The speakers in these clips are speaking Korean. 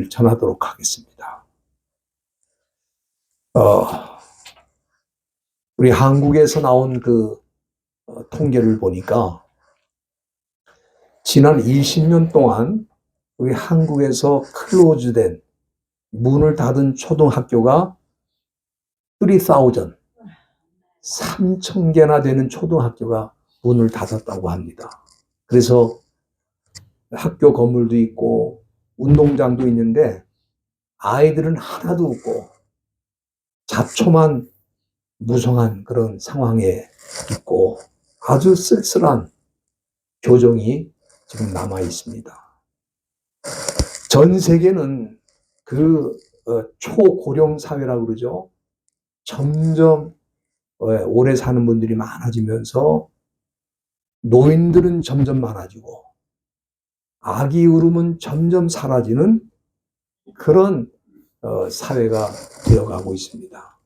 전하도록 하겠습니다. 어, 우리 한국에서 나온 통계를 보니까 지난 20년 동안 우리 한국에서 클로즈된 문을 닫은 초등학교가 3,000개나 되는 초등학교가 문을 닫았다고 합니다. 그래서 학교 건물도 있고 운동장도 있는데 아이들은 하나도 없고 잡초만 무성한 그런 상황에 있고 아주 쓸쓸한 교정이 지금 남아 있습니다. 전 세계는 초고령 사회라고 그러죠. 점점 오래 사는 분들이 많아지면서 노인들은 점점 많아지고 아기 울음은 점점 사라지는 그런 사회가 되어가고 있습니다.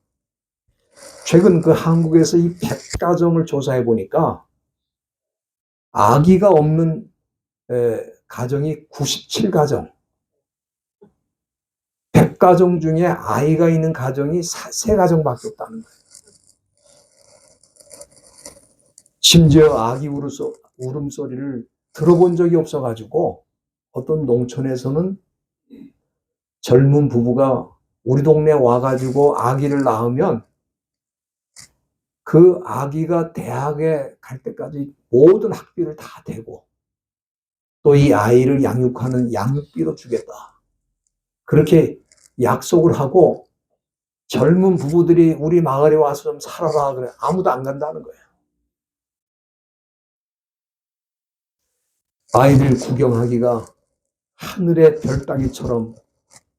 최근 한국에서 이 100가정을 조사해 보니까 아기가 없는 가정이 97가정, 100가정 중에 아이가 있는 가정이 3가정밖에 없다는 거예요. 심지어 아기 울음소리를 들어본 적이 없어가지고 어떤 농촌에서는 젊은 부부가 우리 동네에 와가지고 아기를 낳으면 그 아기가 대학에 갈 때까지 모든 학비를 다 대고 또 이 아이를 양육하는 양육비도 주겠다. 그렇게 약속을 하고 젊은 부부들이 우리 마을에 와서 좀 살아라 그래. 아무도 안 간다는 거예요. 아이들 구경하기가 하늘의 별 따기처럼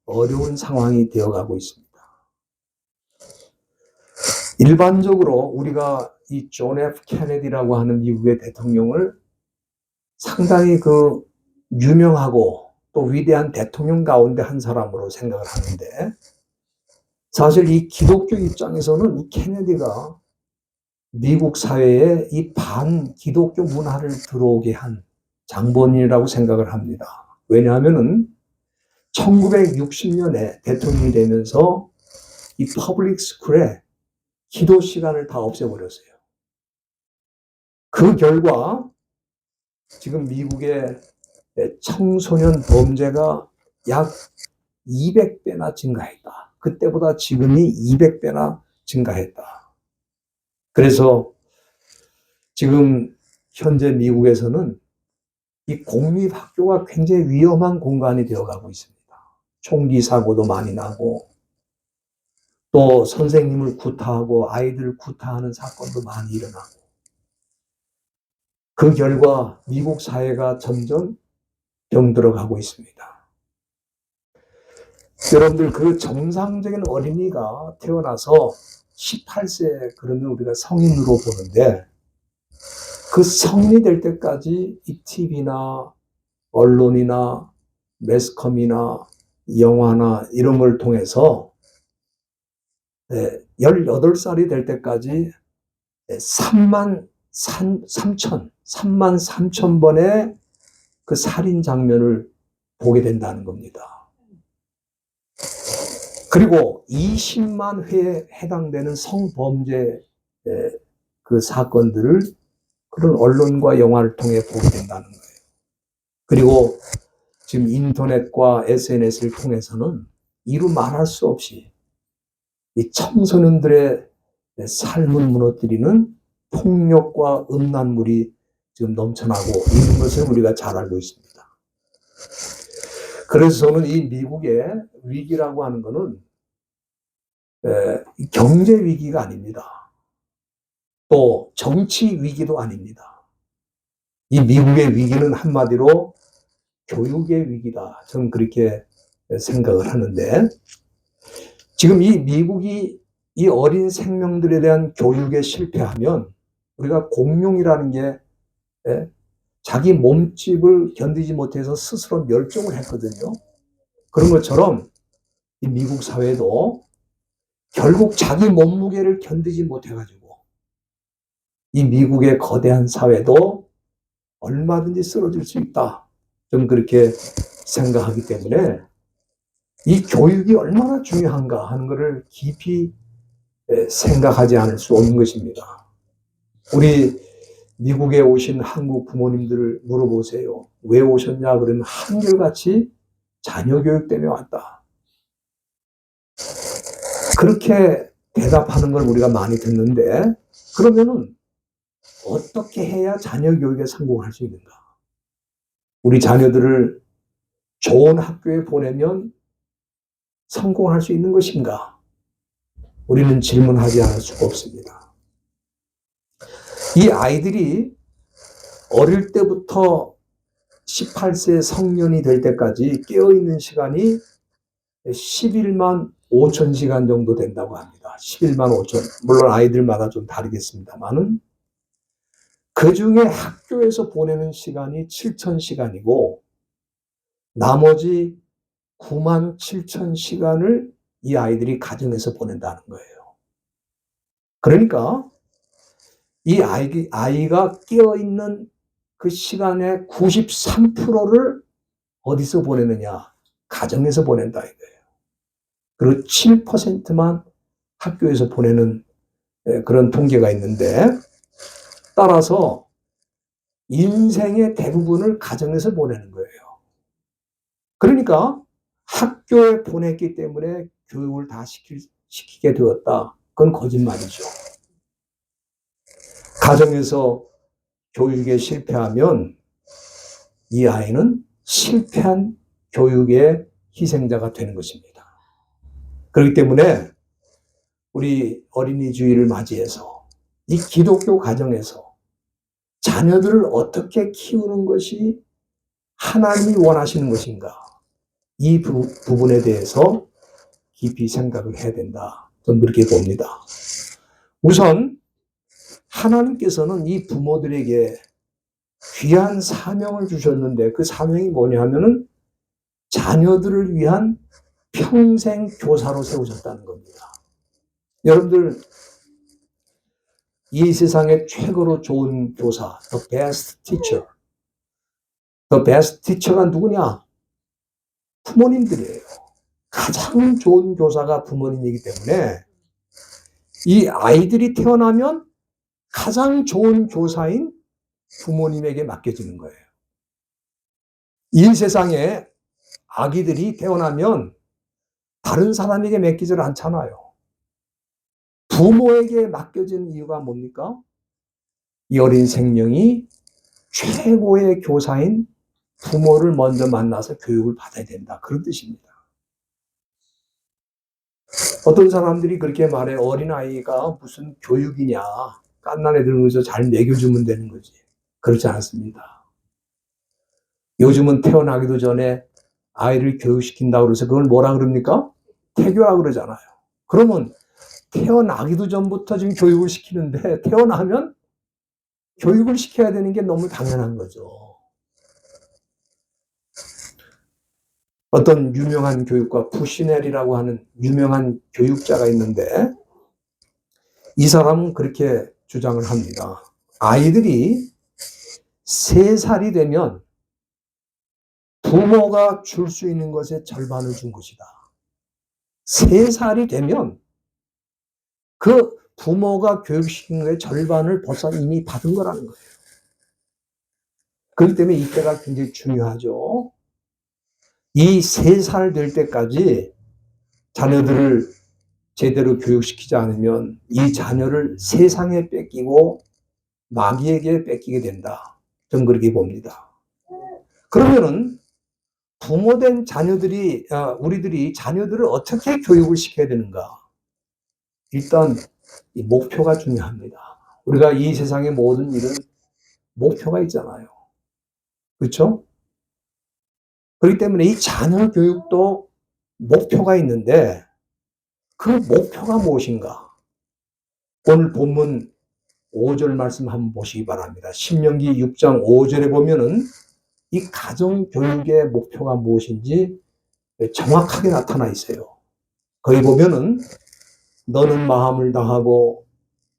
어려운 상황이 되어가고 있습니다. 일반적으로 우리가 이 존 F 케네디라고 하는 미국의 대통령을 상당히 유명하고 또 위대한 대통령 가운데 한 사람으로 생각을 하는데 사실 이 기독교 입장에서는 이 케네디가 미국 사회에 이 반기독교 문화를 들어오게 한 장본인이라고 생각을 합니다. 왜냐하면은 1960년에 대통령이 되면서 이 퍼블릭 스쿨에 기도 시간을 다 없애버렸어요. 그 결과 지금 미국의 청소년 범죄가 약 200배나 증가했다. 그때보다 지금이 200배나 증가했다. 그래서 지금 현재 미국에서는 이 공립학교가 굉장히 위험한 공간이 되어가고 있습니다. 총기 사고도 많이 나고 또 선생님을 구타하고 아이들을 구타하는 사건도 많이 일어나고 그 결과 미국 사회가 점점 병들어가고 있습니다. 여러분들 정상적인 어린이가 태어나서 18세 그러면 우리가 성인으로 보는데 그 성인이 될 때까지 이 TV나 언론이나 매스컴이나 영화나 이런 걸 통해서 18살이 될 때까지 3만 3천 번의 그 살인 장면을 보게 된다는 겁니다. 그리고 20만 회에 해당되는 성범죄 그 사건들을 그런 언론과 영화를 통해 보게 된다는 거예요. 그리고 지금 인터넷과 SNS를 통해서는 이루 말할 수 없이 이 청소년들의 삶을 무너뜨리는 폭력과 음란물이 지금 넘쳐나고 있는 것을 우리가 잘 알고 있습니다. 그래서 저는 이 미국의 위기라고 하는 것은 경제 위기가 아닙니다. 또 정치 위기도 아닙니다. 이 미국의 위기는 한마디로 교육의 위기다. 저는 그렇게 생각을 하는데 지금 이 미국이 이 어린 생명들에 대한 교육에 실패하면 우리가 공룡이라는 게 자기 몸집을 견디지 못해서 스스로 멸종을 했거든요. 그런 것처럼 이 미국 사회도 결국 자기 몸무게를 견디지 못해가지고 이 미국의 거대한 사회도 얼마든지 쓰러질 수 있다. 좀 그렇게 생각하기 때문에 이 교육이 얼마나 중요한가 하는 것을 깊이 생각하지 않을 수 없는 것입니다. 우리 미국에 오신 한국 부모님들을 물어보세요. 왜 오셨냐? 그러면 한결같이 자녀 교육 때문에 왔다. 그렇게 대답하는 걸 우리가 많이 듣는데, 그러면은 어떻게 해야 자녀 교육에 성공할 수 있는가? 우리 자녀들을 좋은 학교에 보내면 성공할 수 있는 것인가? 우리는 질문하지 않을 수가 없습니다. 이 아이들이 어릴 때부터 18세 성년이 될 때까지 깨어있는 시간이 11만 5천 시간 정도 된다고 합니다. 11만 5천. 물론 아이들마다 좀 다르겠습니다만은 그 중에 학교에서 보내는 시간이 7천 시간이고 나머지 9만 7천 시간을 이 아이들이 가정에서 보낸다는 거예요. 그러니까 이 아이가 깨어있는 그 시간의 93%를 어디서 보내느냐? 가정에서 보낸다 이거예요. 그리고 7%만 학교에서 보내는 그런 통계가 있는데, 따라서 인생의 대부분을 가정에서 보내는 거예요. 그러니까 학교에 보냈기 때문에 교육을 다 시키게 되었다. 그건 거짓말이죠. 가정에서 교육에 실패하면 이 아이는 실패한 교육의 희생자가 되는 것입니다. 그렇기 때문에 우리 어린이 주일을 맞이해서 이 기독교 가정에서 자녀들을 어떻게 키우는 것이 하나님이 원하시는 것인가, 이 부분에 대해서 깊이 생각을 해야 된다. 저는 그렇게 봅니다. 우선 하나님께서는 이 부모들에게 귀한 사명을 주셨는데, 그 사명이 뭐냐 하면은 자녀들을 위한 평생 교사로 세우셨다는 겁니다. 여러분들, 이 세상에 최고로 좋은 교사, the best teacher. the best teacher가 누구냐? 부모님들이에요. 가장 좋은 교사가 부모님이기 때문에 이 아이들이 태어나면 가장 좋은 교사인 부모님에게 맡겨지는 거예요. 이 세상에 아기들이 태어나면 다른 사람에게 맡기질 않잖아요. 부모에게 맡겨진 이유가 뭡니까? 이 어린 생명이 최고의 교사인 부모를 먼저 만나서 교육을 받아야 된다. 그런 뜻입니다. 어떤 사람들이 그렇게 말해, 어린아이가 무슨 교육이냐, 갓난 애들 위해서 잘 먹여주면 되는 거지. 그렇지 않습니다. 요즘은 태어나기도 전에 아이를 교육시킨다고 그래서 그걸 뭐라 그럽니까? 태교라고 그러잖아요. 그러면 태어나기도 전부터 지금 교육을 시키는데 태어나면 교육을 시켜야 되는 게 너무 당연한 거죠. 어떤 유명한 교육가 푸시넬이라고 하는 유명한 교육자가 있는데, 이 사람은 그렇게 주장을 합니다. 아이들이 3살이 되면 부모가 줄 수 있는 것의 절반을 준 것이다. 3살이 되면 그 부모가 교육시킨 것의 절반을 벌써 이미 받은 거라는 거예요. 그렇기 때문에 이때가 굉장히 중요하죠. 이 3살 될 때까지 자녀들을 제대로 교육시키지 않으면 이 자녀를 세상에 뺏기고 마귀에게 뺏기게 된다. 저는 그렇게 봅니다. 그러면은 부모된 자녀들이, 우리들이 자녀들을 어떻게 교육을 시켜야 되는가? 일단 이 목표가 중요합니다. 우리가 이 세상의 모든 일은 목표가 있잖아요. 그렇죠? 그렇기 때문에 이 자녀 교육도 목표가 있는데 그 목표가 무엇인가? 오늘 본문 5절 말씀 한번 보시기 바랍니다. 신명기 6장 5절에 보면은 이 가정 교육의 목표가 무엇인지 정확하게 나타나 있어요. 거기 보면은 너는 마음을 다하고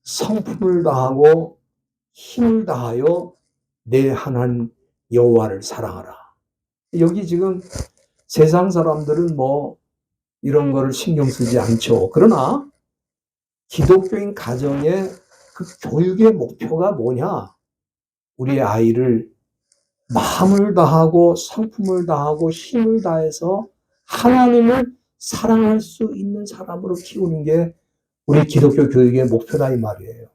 성품을 다하고 힘을 다하여 내 하나님 여호와를 사랑하라. 여기 지금 세상 사람들은 뭐 이런 거를 신경 쓰지 않죠. 그러나 기독교인 가정의 그 교육의 목표가 뭐냐? 우리의 아이를 마음을 다하고 성품을 다하고 힘을 다해서 하나님을 사랑할 수 있는 사람으로 키우는 게 우리 기독교 교육의 목표다 이 말이에요.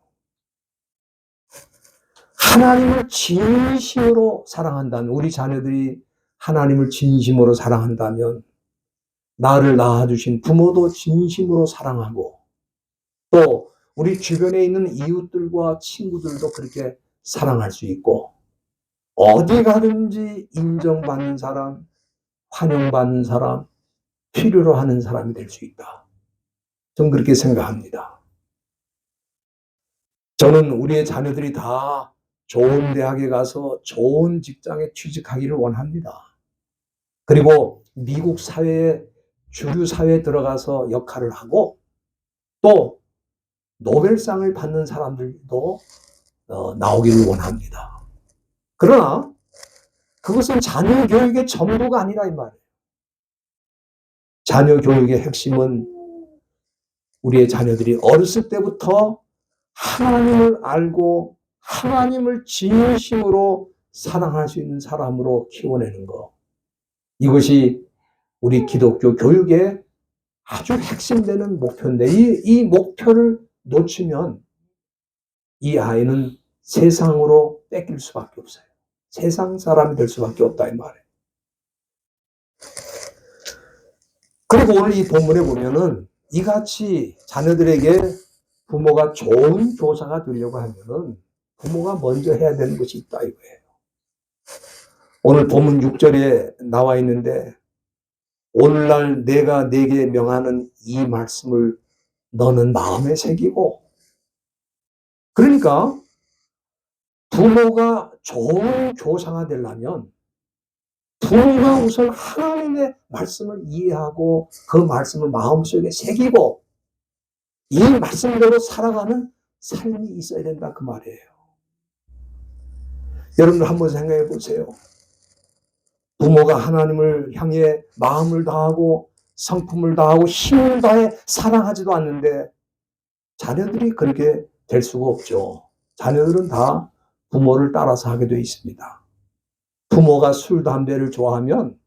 하나님을 진심으로 사랑한다면, 우리 자녀들이 하나님을 진심으로 사랑한다면 나를 낳아주신 부모도 진심으로 사랑하고 또 우리 주변에 있는 이웃들과 친구들도 그렇게 사랑할 수 있고 어디 가든지 인정받는 사람, 환영받는 사람, 필요로 하는 사람이 될 수 있다. 저는 그렇게 생각합니다. 저는 우리의 자녀들이 다 좋은 대학에 가서 좋은 직장에 취직하기를 원합니다. 그리고 미국 사회에 주류 사회에 들어가서 역할을 하고 또 노벨상을 받는 사람들도 나오기를 원합니다. 그러나 그것은 자녀 교육의 전부가 아니라 이 말이에요. 자녀 교육의 핵심은 우리의 자녀들이 어렸을 때부터 하나님을 알고 하나님을 진심으로 사랑할 수 있는 사람으로 키워내는 것. 이것이 우리 기독교 교육의 아주 핵심되는 목표인데 이 목표를 놓치면 이 아이는 세상으로 뺏길 수밖에 없어요. 세상 사람이 될 수밖에 없다 이 말이에요. 그리고 오늘 이 본문에 보면은 이같이 자녀들에게 부모가 좋은 교사가 되려고 하면은 부모가 먼저 해야 되는 것이 있다 이거예요. 오늘 본문 6절에 나와 있는데 오늘날 내가 네게 명하는 이 말씀을 너는 마음에 새기고, 그러니까 부모가 좋은 교사가 되려면 부모가 우선 하나님의 말씀을 이해하고 그 말씀을 마음속에 새기고 이 말씀대로 살아가는 삶이 있어야 된다 그 말이에요. 여러분들 한번 생각해 보세요. 부모가 하나님을 향해 마음을 다하고 성품을 다하고 힘을 다해 사랑하지도 않는데 자녀들이 그렇게 될 수가 없죠. 자녀들은 다 부모를 따라서 하게 되어 있습니다. 부모가 술, 담배를 좋아하면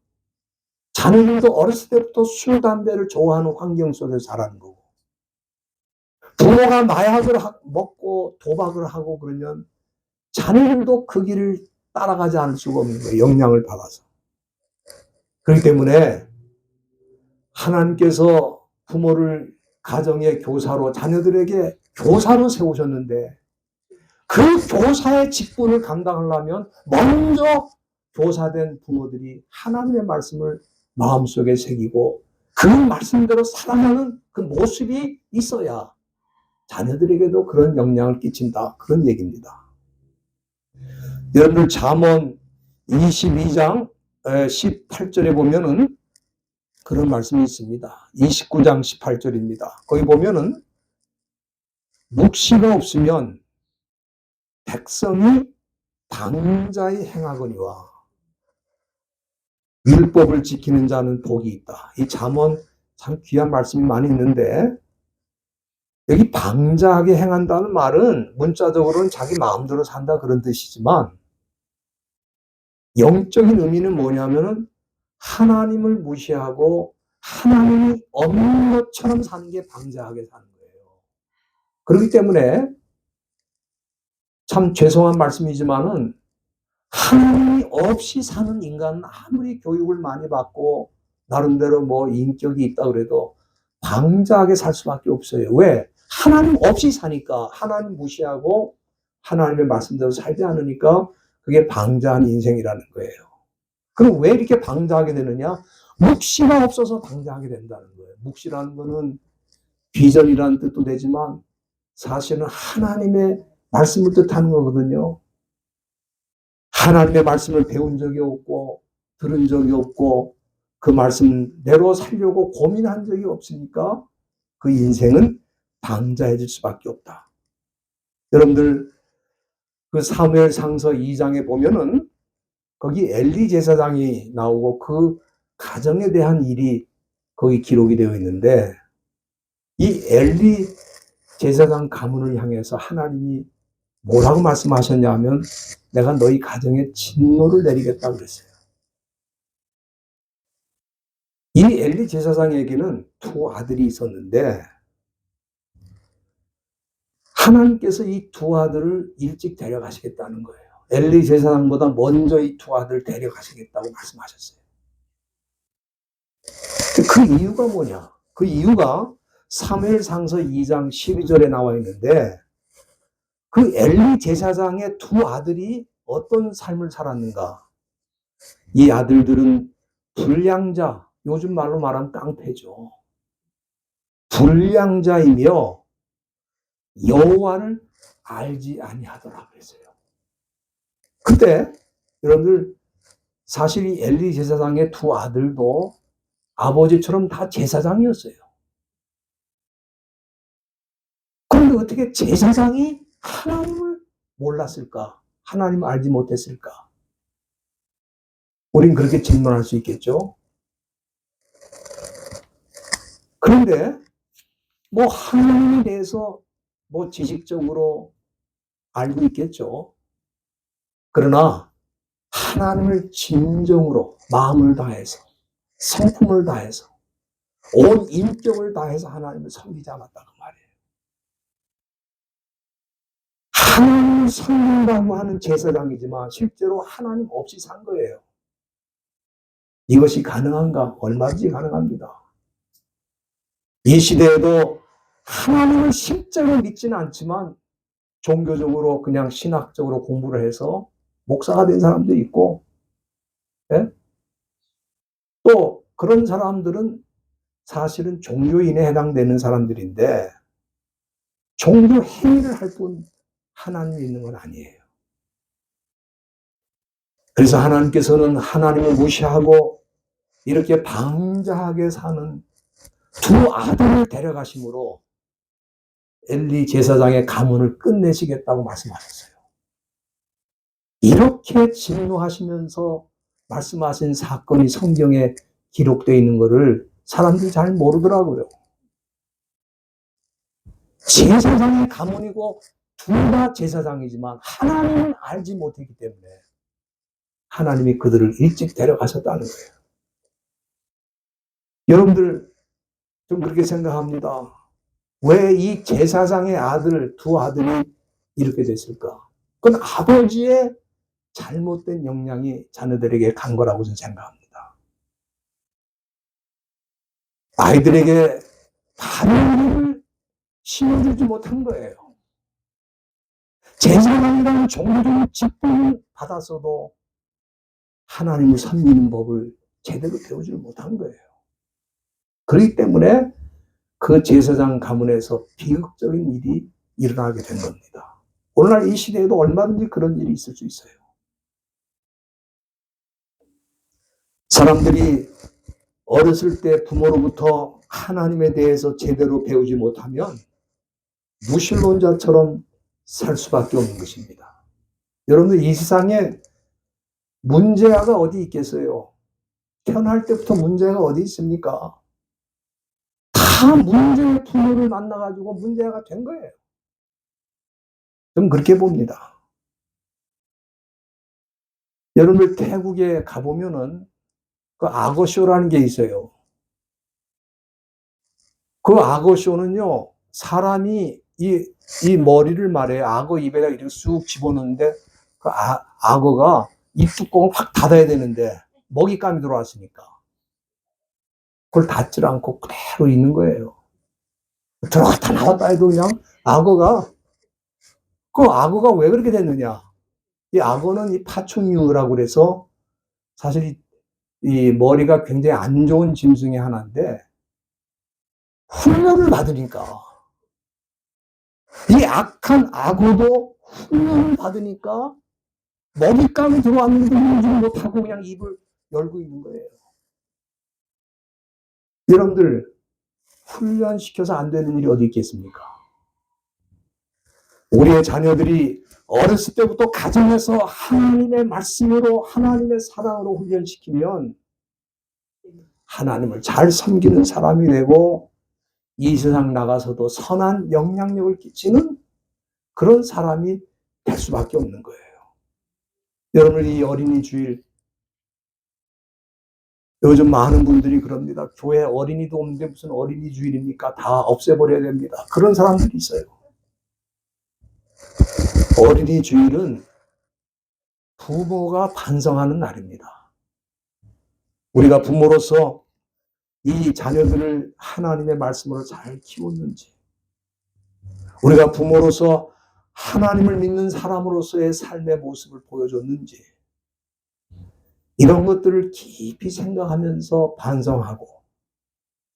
자녀들도 어렸을 때부터 술, 담배를 좋아하는 환경 속에서 자라는 거고, 부모가 마약을 먹고 도박을 하고 그러면 자녀들도 그 길을 따라가지 않을 수가 없는 거예요. 영향을 받아서. 그렇기 때문에 하나님께서 부모를 가정의 교사로, 자녀들에게 교사로 세우셨는데 그 교사의 직분을 감당하려면 먼저 교사된 부모들이 하나님의 말씀을 마음속에 새기고 그 말씀대로 살아가는 그 모습이 있어야 자녀들에게도 그런 영향을 끼친다. 그런 얘기입니다. 여러분들 잠언 22장 18절에 보면은 그런 말씀이 있습니다. 29장 18절입니다. 거기 보면은 묵시가 없으면 백성이 방자히 행하거니와 율법을 지키는 자는 복이 있다. 이 잠언 참 귀한 말씀이 많이 있는데 여기 방자하게 행한다는 말은 문자적으로는 자기 마음대로 산다 그런 뜻이지만 영적인 의미는 뭐냐면은 하나님을 무시하고 하나님이 없는 것처럼 사는 게 방자하게 사는 거예요. 그렇기 때문에 참 죄송한 말씀이지만은 하나님이 없이 사는 인간은 아무리 교육을 많이 받고 나름대로 뭐 인격이 있다 그래도 방자하게 살 수밖에 없어요. 왜? 하나님 없이 사니까, 하나님 무시하고 하나님의 말씀대로 살지 않으니까 그게 방자한 인생이라는 거예요. 그럼 왜 이렇게 방자하게 되느냐? 묵시가 없어서 방자하게 된다는 거예요. 묵시라는 거는 비전이라는 뜻도 되지만 사실은 하나님의 말씀을 뜻하는 거거든요. 하나님의 말씀을 배운 적이 없고 들은 적이 없고 그 말씀대로 살려고 고민한 적이 없으니까 그 인생은 방자해질 수밖에 없다. 여러분들 그 사무엘상서 2장에 보면은 거기 엘리 제사장이 나오고 그 가정에 대한 일이 거기 기록이 되어 있는데 이 엘리 제사장 가문을 향해서 하나님이 뭐라고 말씀하셨냐면 내가 너희 가정에 진노를 내리겠다고 그랬어요. 이 엘리 제사장에게는 두 아들이 있었는데 하나님께서 이 두 아들을 일찍 데려가시겠다는 거예요. 엘리 제사장보다 먼저 이 두 아들을 데려가시겠다고 말씀하셨어요. 그 이유가 뭐냐? 그 이유가 사무엘상서 2장 12절에 나와 있는데 그 엘리 제사장의 두 아들이 어떤 삶을 살았는가? 이 아들들은 불량자, 요즘 말로 말하면 깡패죠. 불량자이며 여호와를 알지 아니하더라 그랬어요. 그때 여러분들 사실 이 엘리 제사장의 두 아들도 아버지처럼 다 제사장이었어요. 그런데 어떻게 제사장이 하나님을 몰랐을까? 하나님을 알지 못했을까? 우린 그렇게 질문할 수 있겠죠. 그런데 뭐 하나님에 대해서 뭐 지식적으로 알고 있겠죠. 그러나 하나님을 진정으로 마음을 다해서 성품을 다해서 온 인격을 다해서 하나님을 섬기지 않았다고 말이에요. 하나님을 섬긴다고 하는 제사장이지만 실제로 하나님 없이 산 거예요. 이것이 가능한가? 얼마든지 가능합니다. 이 시대에도 하나님을 실제로 믿지는 않지만 종교적으로 그냥 신학적으로 공부를 해서 목사가 된 사람도 있고, 예? 또 그런 사람들은 사실은 종교인에 해당되는 사람들인데 종교 행위를 할 뿐 하나님이 있는 건 아니에요. 그래서 하나님께서는 하나님을 무시하고 이렇게 방자하게 사는 두 아들을 데려가심으로 엘리 제사장의 가문을 끝내시겠다고 말씀하셨어요. 이렇게 진노하시면서 말씀하신 사건이 성경에 기록되어 있는 것을 사람들이 잘 모르더라고요. 제사장의 가문이고 둘 다 제사장이지만 하나님을 알지 못했기 때문에 하나님이 그들을 일찍 데려가셨다는 거예요. 여러분들 좀 그렇게 생각합니다. 왜 이 제사장의 아들, 두 아들이 이렇게 됐을까? 그건 아버지의 잘못된 영향이 자녀들에게 간 거라고 저는 생각합니다. 아이들에게 바른 일을 심어주지 못한 거예요. 제사장이라는 종교적인 직분을 받았어도 하나님을 섬기는 법을 제대로 배우지 못한 거예요. 그렇기 때문에 그 제사장 가문에서 비극적인 일이 일어나게 된 겁니다. 오늘날 이 시대에도 얼마든지 그런 일이 있을 수 있어요. 사람들이 어렸을 때 부모로부터 하나님에 대해서 제대로 배우지 못하면 무신론자처럼 살 수밖에 없는 것입니다. 여러분들 이 세상에 문제가 어디 있겠어요? 태어날 때부터 문제가 어디 있습니까? 다 문제의 부모를 만나가지고 문제가 된 거예요. 좀 그렇게 봅니다. 여러분들 태국에 가보면은 그 악어쇼라는 게 있어요. 그 악어쇼는요, 사람이 이 머리를 말해요. 악어 입에다 이렇게 쑥 집어넣는데 그 악어가 입 뚜껑을 확 닫아야 되는데 먹잇감이 들어왔으니까 그걸 닫지 않고 그대로 있는 거예요. 들어갔다 나왔다 해도 그냥 그 악어가 왜 그렇게 됐느냐. 이 악어는 이 파충류라고 그래서 사실 이 머리가 굉장히 안 좋은 짐 중에 하나인데 훈련을 받으니까 이 악한 악어도 훈련을 받으니까 먹잇감이 들어왔는데 움직이지 못하고 그냥 입을 열고 있는 거예요. 여러분들 훈련시켜서 안 되는 일이 어디 있겠습니까? 우리의 자녀들이 어렸을 때부터 가정에서 하나님의 말씀으로 하나님의 사랑으로 훈련시키면 하나님을 잘 섬기는 사람이 되고 이 세상 나가서도 선한 영향력을 끼치는 그런 사람이 될 수밖에 없는 거예요. 여러분, 이 어린이 주일, 요즘 많은 분들이 그럽니다. 교회 어린이도 없는데 무슨 어린이 주일입니까? 다 없애버려야 됩니다. 그런 사람들이 있어요. 어린이 주일은 부모가 반성하는 날입니다. 우리가 부모로서 이 자녀들을 하나님의 말씀으로 잘 키웠는지, 우리가 부모로서 하나님을 믿는 사람으로서의 삶의 모습을 보여줬는지, 이런 것들을 깊이 생각하면서 반성하고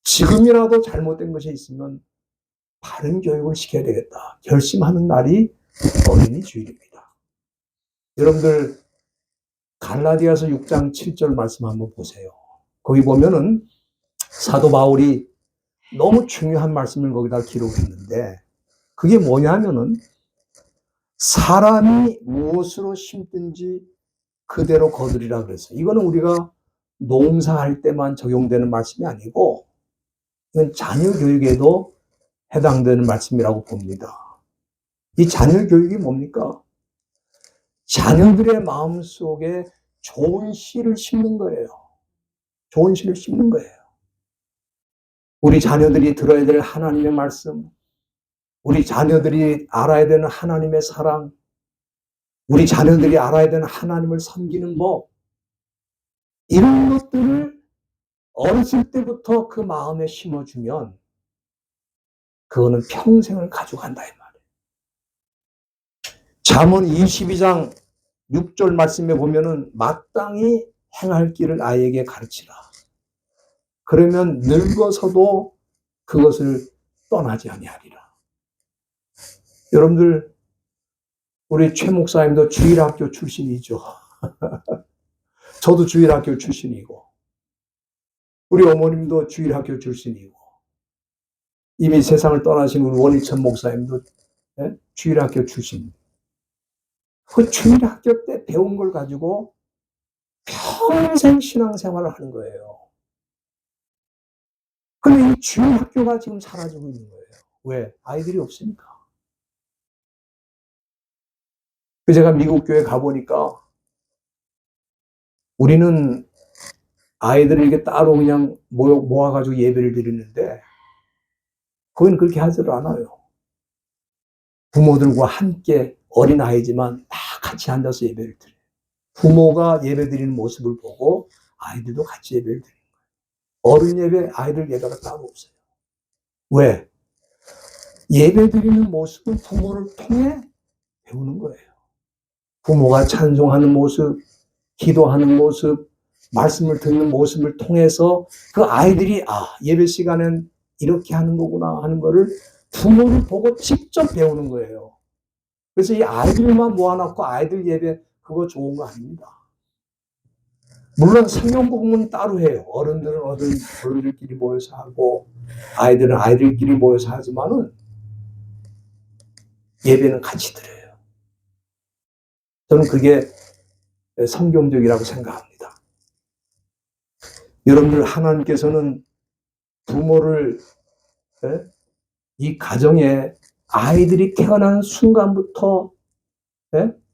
지금이라도 잘못된 것이 있으면 바른 교육을 시켜야 되겠다 결심하는 날이 어린이 주일입니다. 여러분들 갈라디아서 6장 7절 말씀 한번 보세요. 거기 보면은 사도 바울이 너무 중요한 말씀을 거기다 기록했는데 그게 뭐냐면은 사람이 무엇으로 심든지 그대로 거두리라 그랬어요. 이거는 우리가 농사할 때만 적용되는 말씀이 아니고 이건 자녀 교육에도 해당되는 말씀이라고 봅니다. 이 자녀 교육이 뭡니까? 자녀들의 마음속에 좋은 씨를 심는 거예요. 좋은 씨를 심는 거예요. 우리 자녀들이 들어야 될 하나님의 말씀, 우리 자녀들이 알아야 되는 하나님의 사랑, 우리 자녀들이 알아야 되는 하나님을 섬기는 법, 이런 것들을 어렸을 때부터 그 마음에 심어주면 그거는 평생을 가져간다 이 말이에요. 잠언 22장 6절 말씀에 보면은 마땅히 행할 길을 아이에게 가르치라. 그러면 늙어서도 그것을 떠나지 아니하리라. 여러분들 우리 최 목사님도 주일학교 출신이죠. 저도 주일학교 출신이고 우리 어머님도 주일학교 출신이고 이미 세상을 떠나신 우리 원희천 목사님도 주일학교 출신입니다. 그 주일학교 때 배운 걸 가지고 평생 신앙생활을 하는 거예요. 근데 이 주일학교가 지금 사라지고 있는 거예요. 왜? 아이들이 없으니까. 제가 미국 교회 가보니까 우리는 아이들을 이렇게 따로 그냥 모아가지고 예배를 드리는데 거기는 그렇게 하지를 않아요. 부모들과 함께 어린 아이지만 다 같이 앉아서 예배를 드려요. 부모가 예배 드리는 모습을 보고 아이들도 같이 예배를 드리는 거예요. 어른 예배, 아이들 예배가 따로 없어요. 왜? 예배 드리는 모습은 부모를 통해 배우는 거예요. 부모가 찬송하는 모습, 기도하는 모습, 말씀을 듣는 모습을 통해서 그 아이들이 예배 시간엔 이렇게 하는 거구나 하는 거를 부모를 보고 직접 배우는 거예요. 그래서 이 아이들만 모아놓고 아이들 예배 그거 좋은 거 아닙니다. 물론 성경복음은 따로 해요. 어른들은 어른들끼리 모여서 하고 아이들은 아이들끼리 모여서 하지만은 예배는 같이 드려요. 저는 그게 성경적이라고 생각합니다. 여러분들 하나님께서는 부모를 이 가정에 아이들이 태어난 순간부터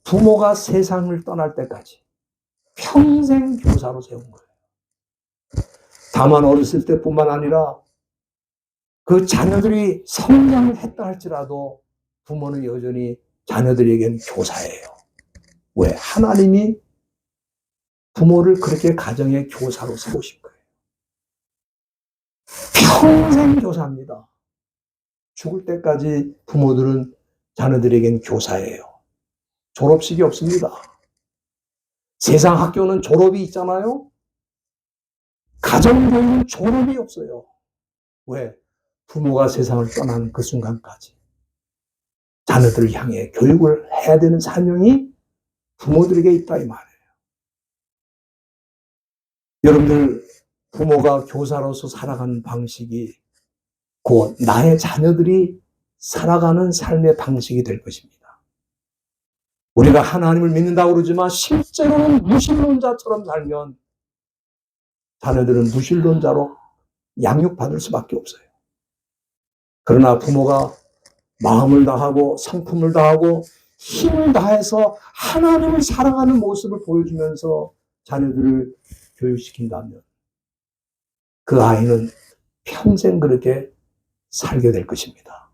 부모가 세상을 떠날 때까지 평생 교사로 세운 거예요. 다만 어렸을 때뿐만 아니라 그 자녀들이 성장을 했다 할지라도 부모는 여전히 자녀들에게는 교사예요. 왜? 하나님이 부모를 그렇게 가정의 교사로 세우신 거예요. 평생 교사입니다. 죽을 때까지 부모들은 자녀들에겐 교사예요. 졸업식이 없습니다. 세상 학교는 졸업이 있잖아요. 가정교육은 졸업이 없어요. 왜? 부모가 세상을 떠나는 그 순간까지 자녀들을 향해 교육을 해야 되는 사명이 부모들에게 있다 이 말이에요. 여러분들 부모가 교사로서 살아가는 방식이 곧 나의 자녀들이 살아가는 삶의 방식이 될 것입니다. 우리가 하나님을 믿는다고 그러지만 실제로는 무신론자처럼 살면 자녀들은 무신론자로 양육받을 수밖에 없어요. 그러나 부모가 마음을 다하고 성품을 다하고 힘을 다해서 하나님을 사랑하는 모습을 보여주면서 자녀들을 교육시킨다면 그 아이는 평생 그렇게 살게 될 것입니다.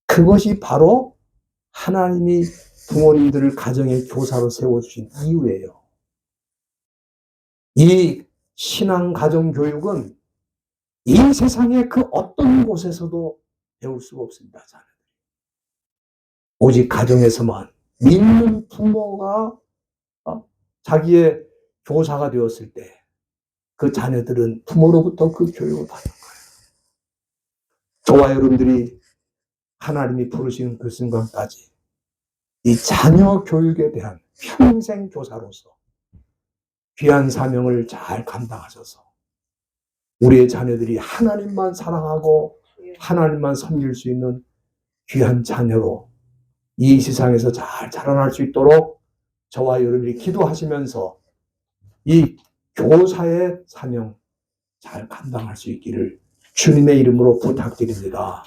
그것이 바로 하나님이 부모님들을 가정의 교사로 세워주신 이유예요. 이 신앙 가정 교육은 이 세상의 그 어떤 곳에서도 배울 수가 없습니다. 자녀들이. 오직 가정에서만 믿는 부모가 자기의 교사가 되었을 때 그 자녀들은 부모로부터 그 교육을 받는 거예요. 저와 여러분들이 하나님이 부르시는 그 순간까지 이 자녀 교육에 대한 평생 교사로서 귀한 사명을 잘 감당하셔서 우리의 자녀들이 하나님만 사랑하고 하나님만 섬길 수 있는 귀한 자녀로 이 세상에서 잘 자라날 수 있도록 저와 여러분이 기도하시면서 이 교사의 사명 잘 감당할 수 있기를 주님의 이름으로 부탁드립니다.